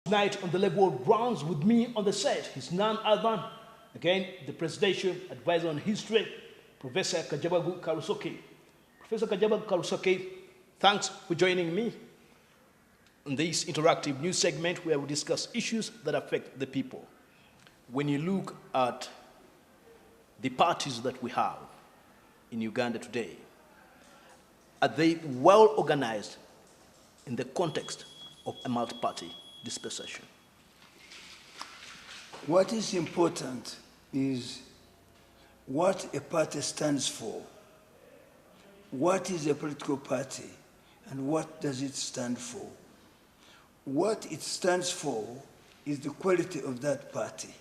Tonight on the level of grounds with me on the set is none other than, again, the Presidential Advisor on History, Professor Kajabagu Karusoke. Professor Kajabagu Karusoke, thanks for joining me in this interactive news segment where we discuss issues that affect the people. When you look at the parties that we have in Uganda today, are they well organized in the context of a multi-party dispensation? What is important is what a party stands for. What is a political party and what does it stand for? What it stands for is the quality of that party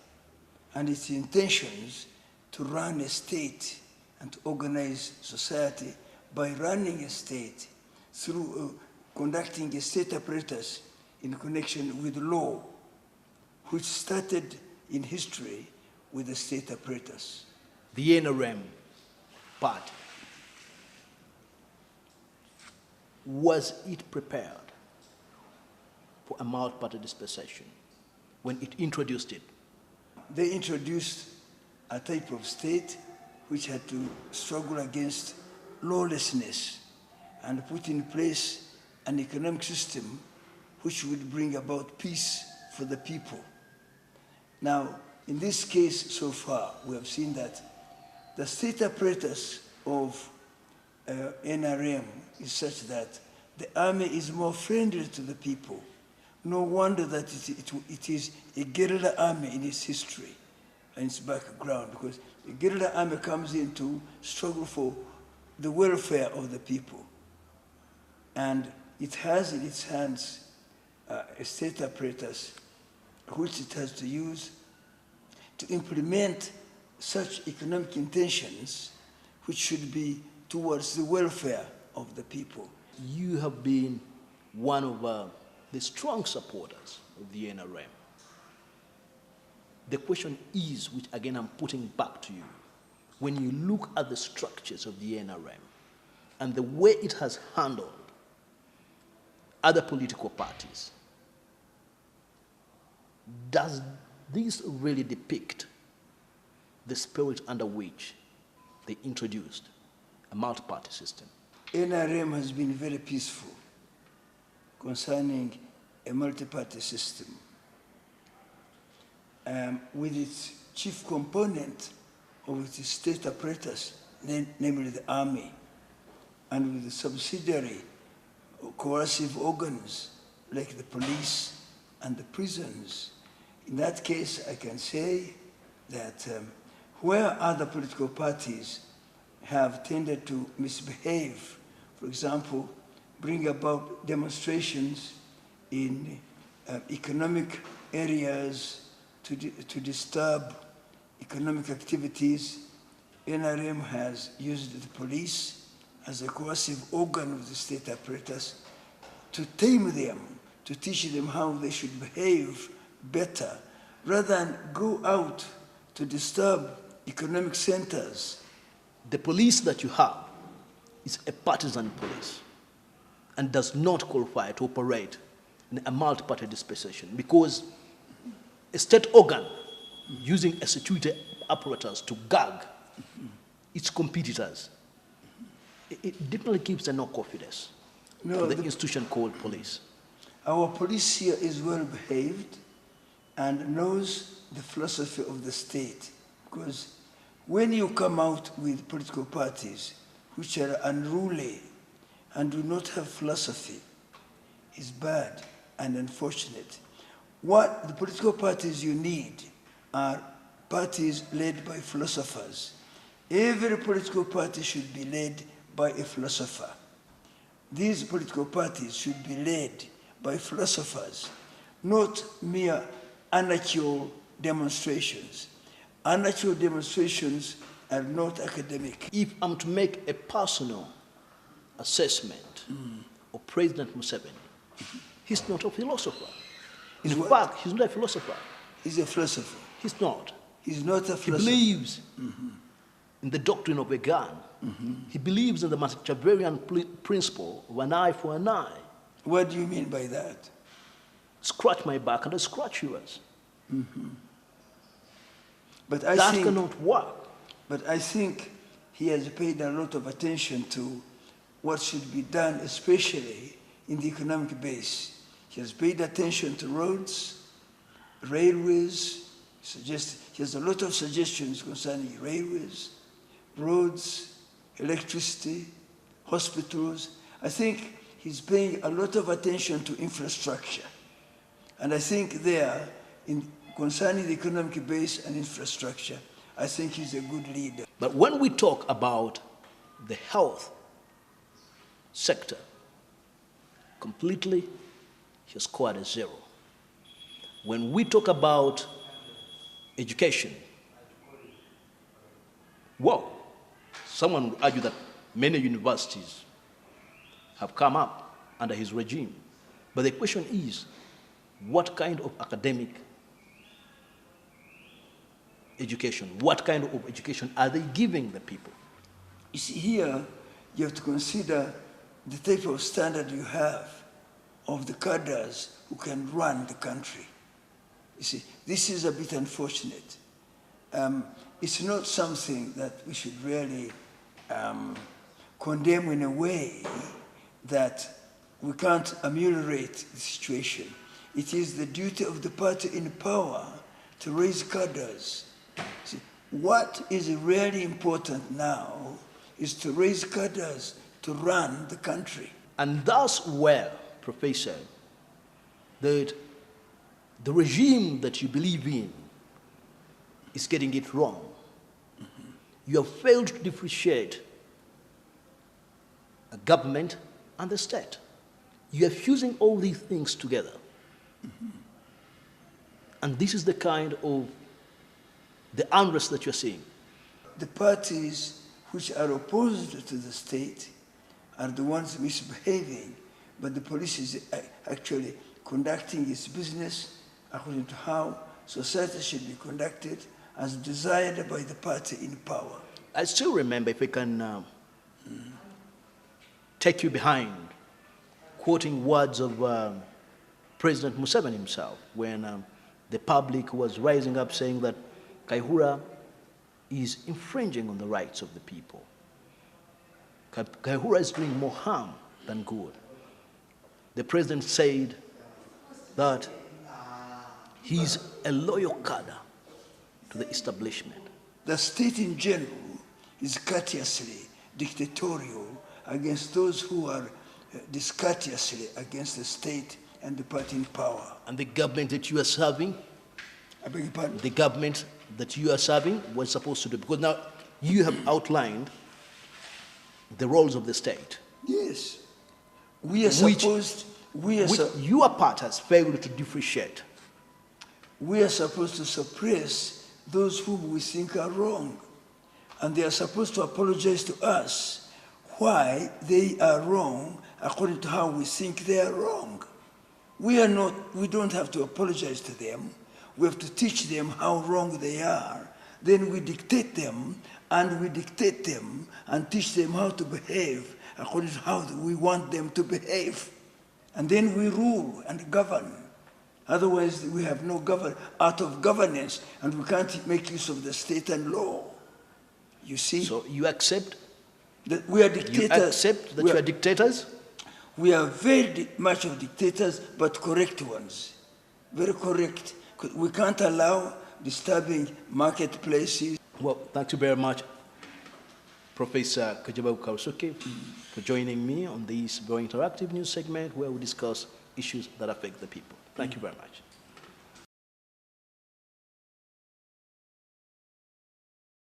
and its intentions to run a state and to organize society by running a state through conducting a state apparatus in connection with law, which started in history with the state apparatus. The NRM party, was it prepared for a multi-party dispensation when it introduced it? They introduced a type of state which had to struggle against lawlessness and put in place an economic system which would bring about peace for the people. Now, in this case so far, we have seen that the state apparatus of NRM is such that the army is more friendly to the people. No wonder that it is a guerrilla army in its history and its background, because the guerrilla army comes in to struggle for the welfare of the people. And it has in its hands a state apparatus which it has to use to implement such economic intentions which should be towards the welfare of the people. You have been one of the strong supporters of the NRM. The question is, which again I'm putting back to you, when you look at the structures of the NRM and the way it has handled other political parties, does this really depict the spirit under which they introduced a multi-party system? NRM has been very peaceful concerning a multi-party system, with its chief component of its state apparatus, namely the army, and with the subsidiary coercive organs like the police and the prisons. In that case, I can say that where other political parties have tended to misbehave, for example, bring about demonstrations in economic areas to disturb economic activities, NRM has used the police as a coercive organ of the state apparatus to tame them, to teach them how they should behave better, rather than go out to disturb economic centers. The police that you have is a partisan police and does not qualify to operate in a multi-party dispensation, because a state organ using a security apparatus to gag its competitors, it definitely gives no confidence to the institution called police. Our police here is well behaved and knows the philosophy of the state, because when you come out with political parties which are unruly and do not have philosophy, is bad and unfortunate. What the political parties you need are parties led by philosophers. Every political party should be led by a philosopher. These political parties should be led by philosophers, not mere anarchical demonstrations. Anarchical demonstrations are not academic. If I'm to make a personal assessment of President Museveni, he's not a philosopher. In fact, he's not a philosopher. He's a philosopher. He's not. He's not a philosopher. He believes in the doctrine of a gun. He believes in the Machiavellian principle of an eye for an eye. What do you mean by that? scratch my back and I scratch yours. But That cannot work. But I think he has paid a lot of attention to what should be done, especially in the economic base. He has paid attention to roads, railways. He has a lot of suggestions concerning railways, roads, electricity, hospitals. I think he's paying a lot of attention to infrastructure. And I think there, concerning the economic base and infrastructure, I think he's a good leader. But when we talk about the health sector, completely, he scored a 0. When we talk about education, well, someone would argue that many universities have come up under his regime. But the question is, what kind of academic education, what kind of education are they giving the people? You see, here you have to consider the type of standard you have of the cadres who can run the country. You see, this is a bit unfortunate. It's not something that we should really condemn in a way that we can't ameliorate the situation. It is the duty of the party in power to raise cadres. See, what is really important now is to raise cadres to run the country. And that's where, Professor, that the regime that you believe in is getting it wrong. You have failed to differentiate a government and the state. You are fusing all these things together. And this is the kind of the unrest that you're seeing. The parties which are opposed to the state are the ones misbehaving, but the police is actually conducting its business according to how society should be conducted as desired by the party in power. I still remember, if we can take you behind, quoting words of President Museveni himself, when the public was rising up saying that Kaihura is infringing on the rights of the people. Kaihura is doing more harm than good. The president said that he's a loyal cadre to the establishment. The state in general is courteously dictatorial against those who are discourteously against the state and the party in power. And the government that you are serving, I beg your pardon? the government that you are serving was supposed to do, because now you have outlined the roles of the state. Yes. We are supposed, your part has failed to differentiate. We are supposed to suppress those whom we think are wrong. And they are supposed to apologize to us why they are wrong according to how we think they are wrong. We don't have to apologize to them. We have to teach them how wrong they are. Then we dictate them and teach them how to behave according to how we want them to behave. And then we rule and govern. Otherwise, we have no art of governance, and we can't make use of the state and law. You see? So you accept that we are dictators? You accept that you are dictators? We are very much of dictators, but correct ones. Very correct. We can't allow disturbing marketplaces. Well, thank you very much, Professor Kajabagu Karusoke, for joining me on this very interactive news segment where we discuss issues that affect the people. Thank you very much.